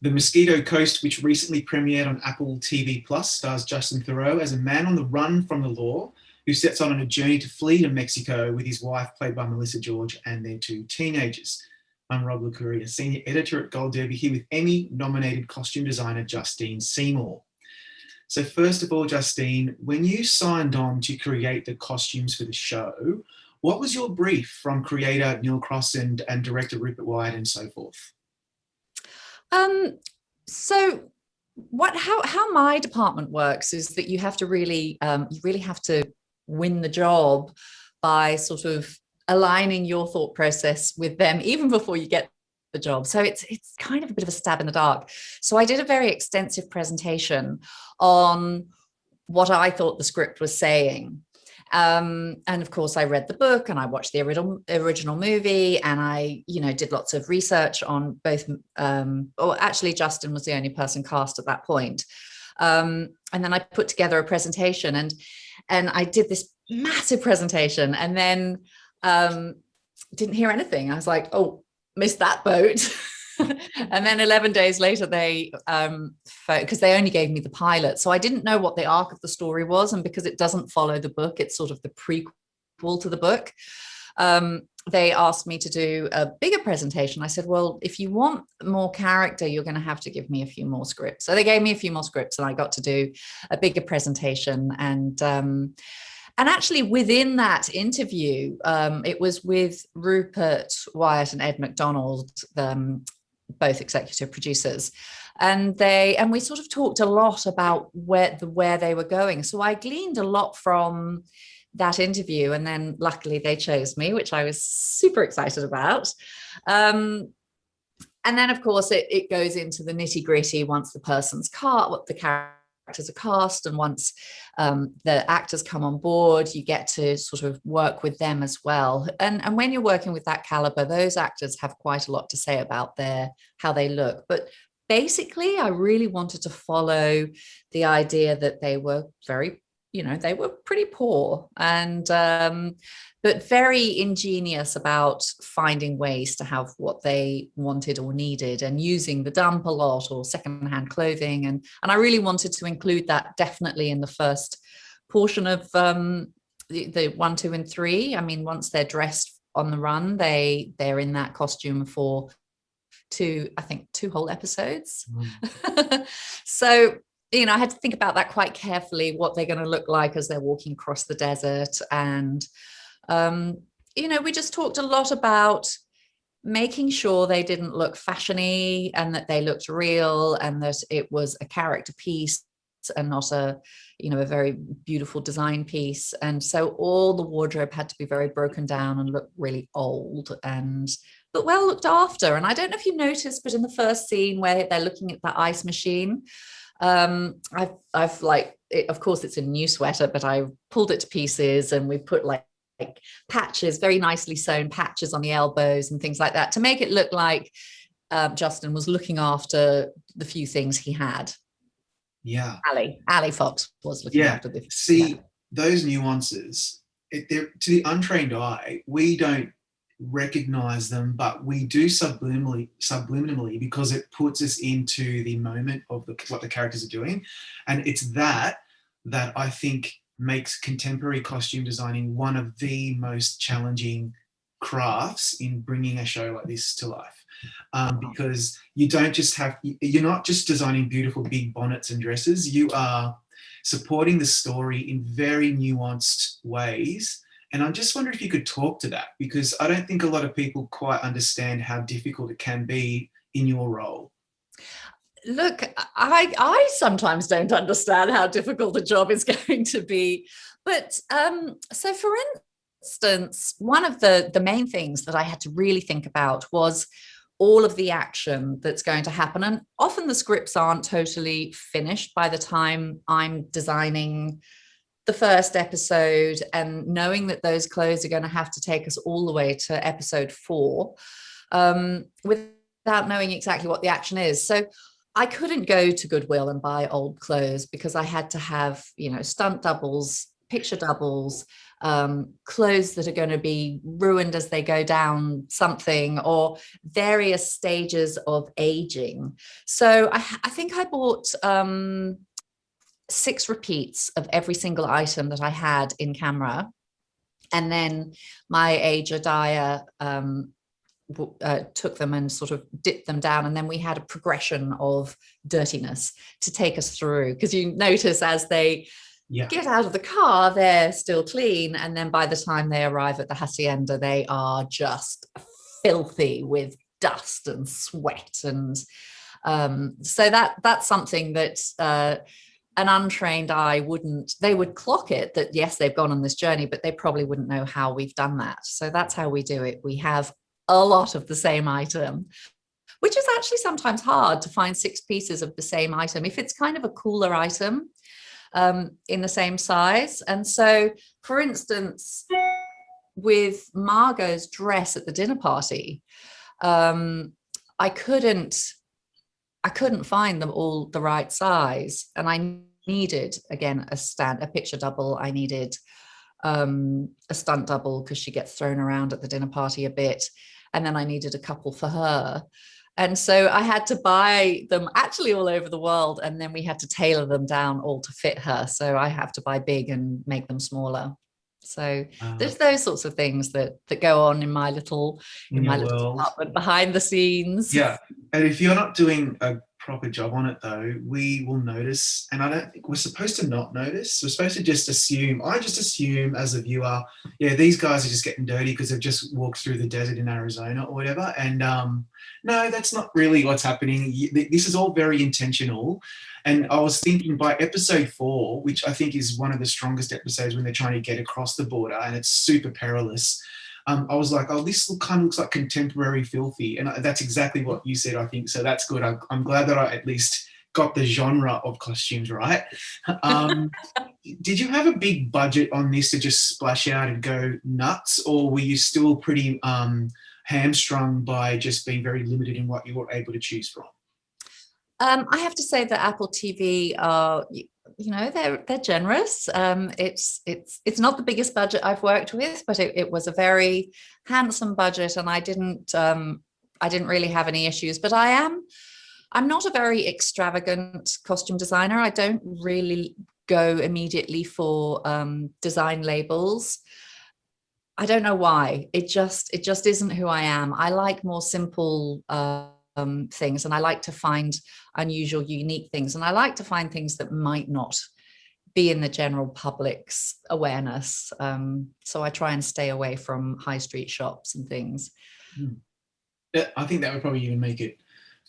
The Mosquito Coast, which recently premiered on Apple TV Plus, stars Justin Theroux as a man on the run from the law who sets out on a journey to flee to Mexico with his wife, played by Melissa George, and their two teenagers. I'm Rob Licuria, senior editor at Gold Derby, here with Emmy-nominated costume designer Justine Seymour. So first of all, Justine, when you signed on to create the costumes for the show, what was your brief from creator Neil Cross and director Rupert Wyatt and so forth? So how my department works is that you have to really have to win the job by sort of aligning your thought process with them even before you get the job. So it's kind of a bit of a stab in the dark. So I did a very extensive presentation on what I thought the script was saying. And of course I read the book and I watched the original movie, and I, did lots of research on both, actually Justin was the only person cast at that point. And then I put together a presentation and I did this massive presentation, and then didn't hear anything. I was like, oh, missed that boat. And then 11 days later, they because they only gave me the pilot, so I didn't know what the arc of the story was, and because it doesn't follow the book, it's sort of the prequel to the book. They asked me to do a bigger presentation. I said, well, if you want more character, you're going to have to give me a few more scripts. So they gave me a few more scripts, and I got to do a bigger presentation. And actually within that interview, it was with Rupert Wyatt and Ed McDonald, both executive producers, and we sort of talked a lot about where they were going. So I gleaned a lot from that interview, and then luckily they chose me, which I was super excited about. And then of course it goes into the nitty-gritty once the person's what the characters are cast, and once the actors come on board, you get to sort of work with them as well. And when you're working with that caliber, those actors have quite a lot to say about how they look. But basically, I really wanted to follow the idea that they were very, they were pretty poor, and but very ingenious about finding ways to have what they wanted or needed, and using the dump a lot or secondhand clothing. And I really wanted to include that definitely in the first portion of the 1, 2, and 3. I mean, once they're dressed on the run, they're in that costume for two whole episodes. So I had to think about that quite carefully, what they're going to look like as they're walking across the desert. And we just talked a lot about making sure they didn't look fashiony, and that they looked real, and that it was a character piece and not a very beautiful design piece. And so all the wardrobe had to be very broken down and look really old, but well looked after. And I don't know if you noticed, but in the first scene where they're looking at the ice machine, I've of course it's a new sweater, but I pulled it to pieces, and we put like patches, very nicely sewn patches on the elbows and things like that, to make it look like Justin was looking after the few things he had. Yeah. Ali Fox was looking after the. See, those nuances, to the untrained eye, we don't recognize them, but we do subliminally, because it puts us into the moment of what the characters are doing. And it's that I think makes contemporary costume designing one of the most challenging crafts in bringing a show like this to life. Because you're not just designing beautiful big bonnets and dresses, you are supporting the story in very nuanced ways. And I'm just wondering if you could talk to that, because I don't think a lot of people quite understand how difficult it can be in your role. Look, I sometimes don't understand how difficult the job is going to be. But so for instance, one of the main things that I had to really think about was all of the action that's going to happen. And often the scripts aren't totally finished by the time I'm designing the first episode, and knowing that those clothes are going to have to take us all the way to episode 4 without knowing exactly what the action is. So I couldn't go to Goodwill and buy old clothes, because I had to have, stunt doubles picture doubles, clothes that are going to be ruined as they go down something, or various stages of aging. So I think I bought 6 repeats of every single item that I had in camera. And then my ager dyer took them and sort of dipped them down, and then we had a progression of dirtiness to take us through, because you notice as they get out of the car, they're still clean, and then by the time they arrive at the hacienda, they are just filthy with dust and sweat. And so that's something that an untrained eye they would clock it, that yes, they've gone on this journey, but they probably wouldn't know how we've done that. So that's how we do it. We have a lot of the same item, which is actually sometimes hard to find 6 pieces of the same item if it's kind of a cooler item in the same size. And so, for instance, with Margot's dress at the dinner party, I couldn't find them all the right size, and I needed, again, a picture double. I needed a stunt double because she gets thrown around at the dinner party a bit, and then I needed a couple for her. And so I had to buy them actually all over the world, and then we had to tailor them down all to fit her. So I have to buy big and make them smaller. So there's those sorts of things that go on in my little department behind the scenes. Yeah, and if you're not doing a proper job on it, though, we will notice, and I don't think we're supposed to not notice. We're supposed to just assume. I just assume as a viewer, yeah, these guys are just getting dirty because they've just walked through the desert in Arizona or whatever. And no, that's not really what's happening. This is all very intentional. And I was thinking by episode 4, which I think is one of the strongest episodes when they're trying to get across the border, and it's super perilous. I was like, oh, this kind of looks like contemporary filthy. And that's exactly what you said, I think. So that's good. I'm glad that I at least got the genre of costumes right. Did you have a big budget on this to just splash out and go nuts? Or were you still pretty hamstrung by just being very limited in what you were able to choose from? I have to say that Apple TV are, they're generous. It's not the biggest budget I've worked with, but it was a very handsome budget, and I didn't really have any issues. But I'm not a very extravagant costume designer. I don't really go immediately for design labels. I don't know why. It just isn't who I am. I like more simple things, and I like to find unusual, unique things, and I like to find things that might not be in the general public's awareness. So I try and stay away from high street shops and things. I think that would probably even make it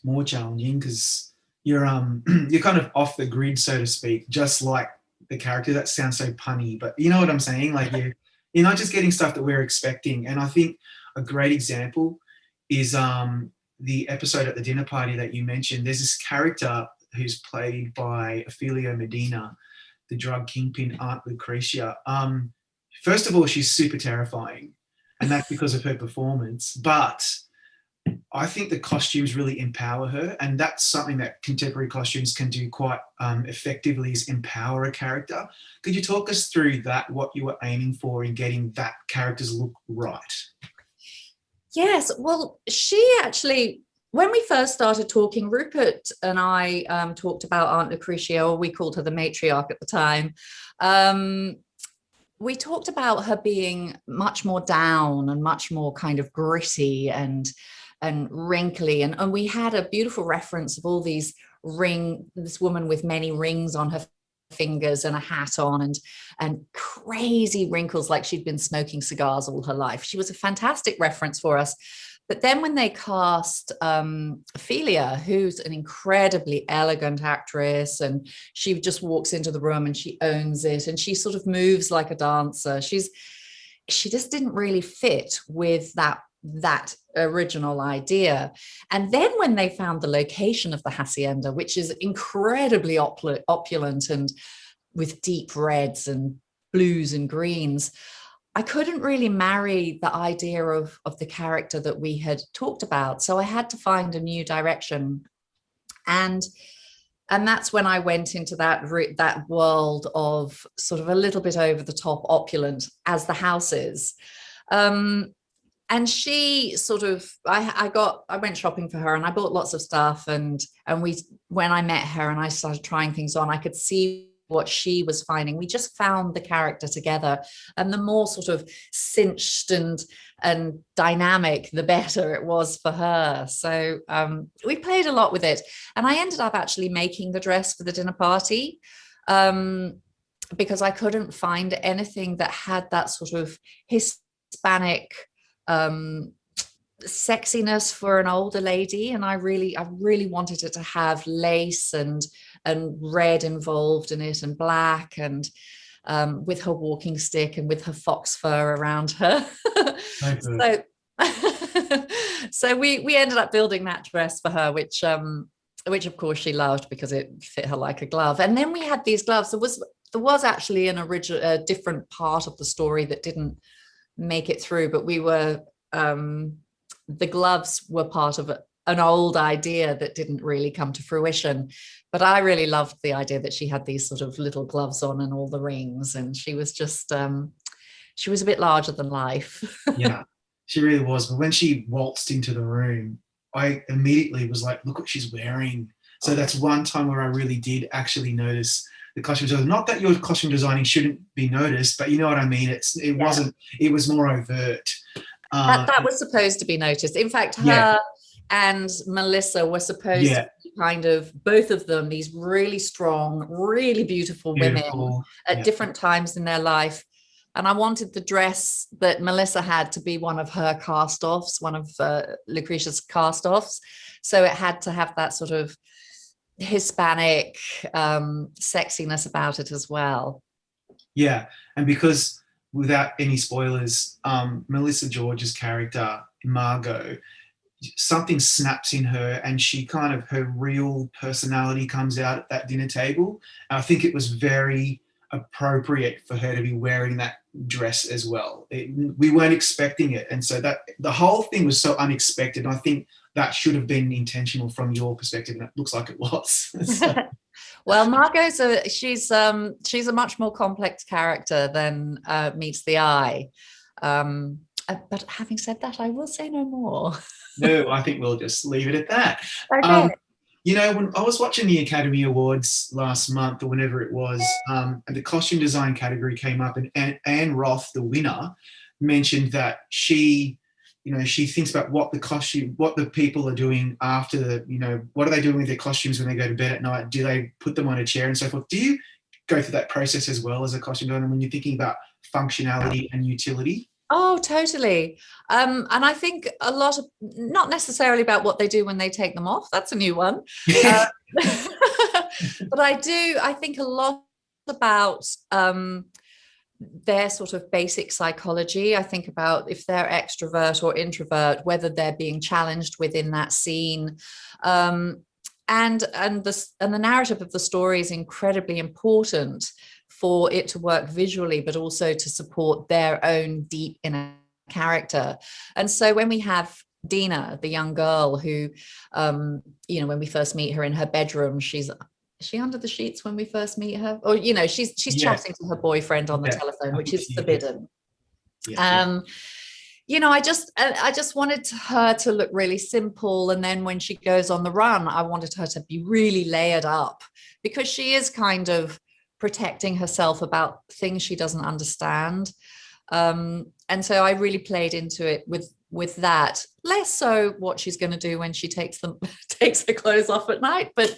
more challenging, because you're kind of off the grid, so to speak, just like the character. That sounds so punny, but you know what I'm saying? Like you're not just getting stuff that we're expecting. And I think a great example is the episode at the dinner party that you mentioned. There's this character who's played by Ophelia Medina, the drug kingpin Aunt Lucretia. First of all, she's super terrifying, and that's because of her performance. But I think the costumes really empower her, and that's something that contemporary costumes can do quite effectively, is empower a character. Could you talk us through that, what you were aiming for in getting that character's look right? Yes, well, she actually, when we first started talking, Rupert and I talked about Aunt Lucretia, or we called her the matriarch at the time. We talked about her being much more down and much more kind of gritty and wrinkly. And we had a beautiful reference of all these this woman with many rings on her fingers and a hat on, and crazy wrinkles, like she'd been smoking cigars all her life. She was a fantastic reference for us. But then when they cast Ophelia, who's an incredibly elegant actress, and she just walks into the room and she owns it, and she sort of moves like a dancer, she just didn't really fit with that original idea. And then when they found the location of the hacienda, which is incredibly opulent and with deep reds and blues and greens, I couldn't really marry the idea of the character that we had talked about. So I had to find a new direction. And and that's when I went into that world of sort of a little bit over the top opulent, as the house is. And she sort of, I went shopping for her and I bought lots of stuff, and when I met her and I started trying things on, I could see what she was finding. We just found the character together, and the more sort of cinched and dynamic, the better it was for her. So we played a lot with it, and I ended up actually making the dress for the dinner party, because I couldn't find anything that had that sort of Hispanic sexiness for an older lady, and I really wanted it to have lace and red involved in it, and black, and with her walking stick and with her fox fur around her. So so we ended up building that dress for her, which of course she loved because it fit her like a glove. And then we had these gloves. There was actually a different part of the story that didn't make it through, but we were the gloves were part of an old idea that didn't really come to fruition. But I really loved the idea that she had these sort of little gloves on and all the rings, and she was just she was a bit larger than life. Yeah, she really was. But when she waltzed into the room, I immediately was like, look what she's wearing. So that's one time where I really did actually notice the costume design. Not that your costume designing shouldn't be noticed, but you know what I mean. It was more overt. That was supposed to be noticed. In fact, her and Melissa were supposed to be kind of, both of them, these really strong, really beautiful women at different times in their life. And I wanted the dress that Melissa had to be one of her cast-offs, one of Lucretia's cast-offs. So it had to have that sort of Hispanic sexiness about it as well. Yeah, and because, without any spoilers, Melissa George's character, Margot, something snaps in her and she kind of, her real personality comes out at that dinner table. And I think it was very appropriate for her to be wearing that dress as well. We weren't expecting it. And so that the whole thing was so unexpected. And I think that should have been intentional from your perspective, and it looks like it was. So. Well, Margot's she's a much more complex character than meets the eye. But having said that, I will say no more. No, I think we'll just leave it at that. Okay. You know, when I was watching the Academy Awards last month or whenever it was, and the costume design category came up, and Anne Roth, the winner, mentioned that she thinks about what the people are doing after what are they doing with their costumes when they go to bed at night? Do they put them on a chair and so forth? Do you go through that process as well as a costume designer when you're thinking about functionality and utility? Oh, totally. And I think a lot of, not necessarily about what they do when they take them off. That's a new one. But I think a lot about their sort of basic psychology. I think about if they're extrovert or introvert, whether they're being challenged within that scene. And the narrative of the story is incredibly important for it to work visually, but also to support their own deep inner character. And so when we have Dina, the young girl who, when we first meet her in her bedroom, is she under the sheets when we first meet her? Or, she's chatting to her boyfriend on the telephone, which is forbidden. I just wanted her to look really simple. And then when she goes on the run, I wanted her to be really layered up, because she is kind of protecting herself about things she doesn't understand. And so I really played into it with that, less so what she's going to do when she takes her clothes off at night, but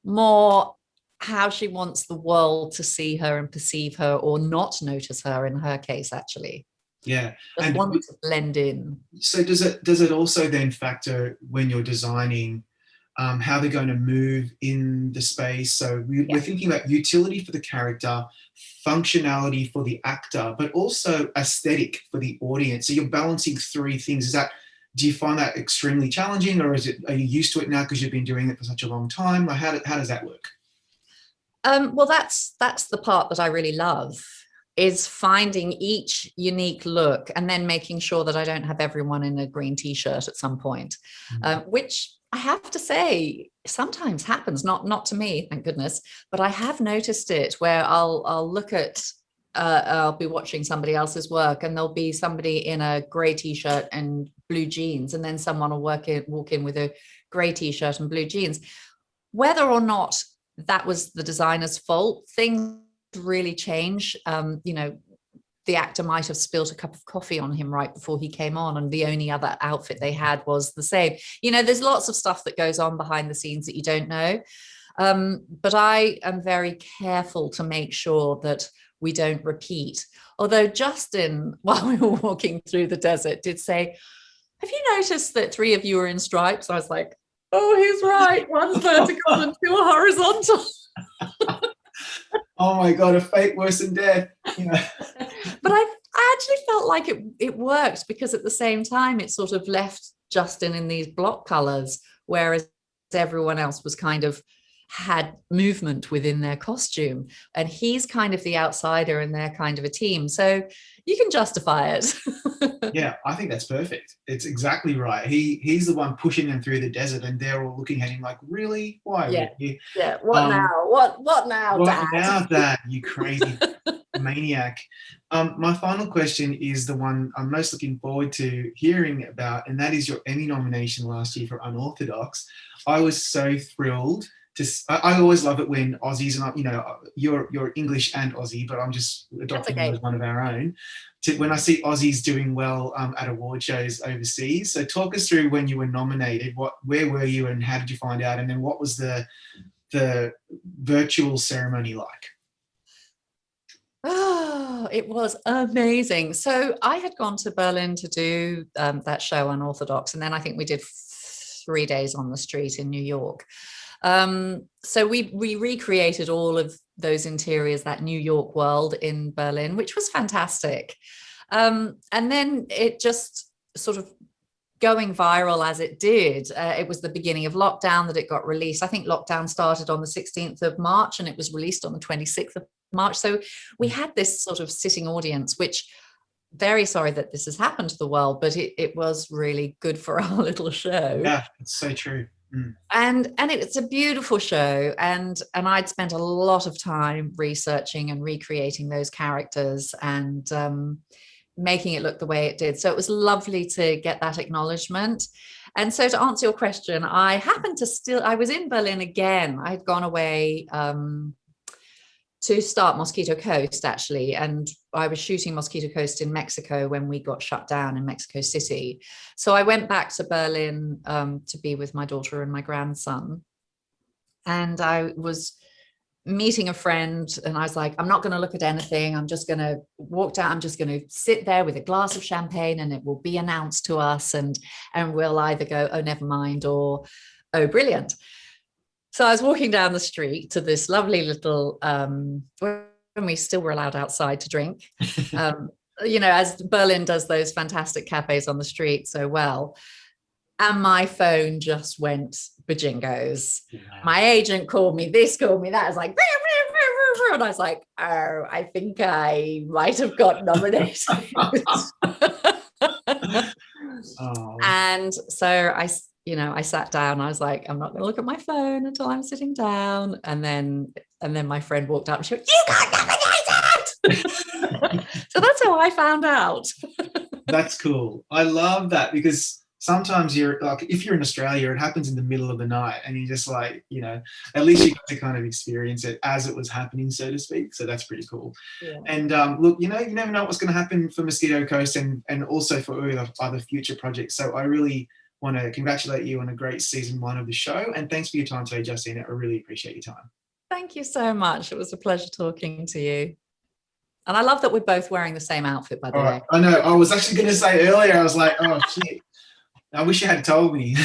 more how she wants the world to see her and perceive her, or not notice her in her case, actually. Yeah. Just wanted to blend in. So does it also then factor when you're designing how they're going to move in the space? So we're thinking about utility for the character, functionality for the actor, but also aesthetic for the audience. So you're balancing three things. Do you find that extremely challenging, or are you used to it now because you've been doing it for such a long time? Like how does that work? Well, that's the part that I really love, is finding each unique look and then making sure that I don't have everyone in a green t-shirt at some point, which I have to say, sometimes happens, not to me, thank goodness, but I have noticed it where I'll look at I'll be watching somebody else's work, and there'll be somebody in a grey t-shirt and blue jeans, and then someone will walk in with a grey t-shirt and blue jeans. Whether or not that was the designer's fault, things really change. You know, the actor might have spilled a cup of coffee on him right before he came on, and the only other outfit they had was the same. You know, there's lots of stuff that goes on behind the scenes that you don't know. But I am very careful to make sure that we don't repeat. Although Justin, while we were walking through the desert, did say, have you noticed that 3 of you are in stripes? I was like, oh, he's right. One's vertical and 2 are horizontal. Oh my God, a fate worse than death. Yeah. But I actually felt like it worked, because at the same time, it sort of left Justin in these block colors, whereas everyone else was kind of had movement within their costume, and he's kind of the outsider and they're kind of a team, so you can justify it. Yeah, I think that's perfect. It's exactly right. He's the one pushing them through the desert, and they're all looking at him like, really? Why? Yeah, yeah. What now? What now, what Dad? now, Dad? You crazy maniac. My final question is the one I'm most looking forward to hearing about, and that is your Emmy nomination last year for Unorthodox. I was so thrilled. I always love it when Aussies, and you know, you're English and Aussie, but I'm just adopting you as one of our own. When I see Aussies doing well at award shows overseas. So talk us through when you were nominated. Where were you, and how did you find out? And then what was the virtual ceremony like? Oh, it was amazing. So I had gone to Berlin to do that show Unorthodox, and then I think we did 3 days on the street in New York. So we recreated all of those interiors, that New York world in Berlin, which was fantastic. And then it just sort of going viral as it did. It was the beginning of lockdown that it got released. I think lockdown started on the 16th of March and it was released on the 26th of March. So we had this sort of sitting audience, which, very sorry that this has happened to the world, but it was really good for our little show. Yeah, it's so true. And it's a beautiful show, and I'd spent a lot of time researching and recreating those characters and making it look the way it did. So it was lovely to get that acknowledgement. And so to answer your question, I was in Berlin again. I'd gone away to start Mosquito Coast, actually, and I was shooting Mosquito Coast in Mexico when we got shut down in Mexico City. So I went back to Berlin to be with my daughter and my grandson, and I was meeting a friend, and I was like, I'm not going to look at anything, I'm just going to walk down, I'm just going to sit there with a glass of champagne, and it will be announced to us, and we'll either go, oh, never mind, or oh, brilliant. So I was walking down the street to this lovely little, when we still were allowed outside to drink, you know, as Berlin does those fantastic cafes on the street so well. And my phone just went bajingos. Yeah. My agent called me, this called me, that. I was like, and I was like, oh, I think I might have got nominated. Oh. And so I sat down. I was like, I'm not going to look at my phone until I'm sitting down. And then my friend walked up and she went, you got nominated. So that's how I found out. That's cool. I love that, because sometimes you're like, if you're in Australia, it happens in the middle of the night, and you're just like, you know, at least you got to kind of experience it as it was happening, so to speak. So that's pretty cool. Yeah. And look, you know, you never know what's going to happen for Mosquito Coast and also for other future projects. So I really want to congratulate you on a great season 1 of the show, and thanks for your time today, Justine. I really appreciate your time. Thank you so much. It was a pleasure talking to you. And I love that we're both wearing the same outfit, by the way. I know. I was actually going to say earlier, I was like, oh, shit. I wish you had told me.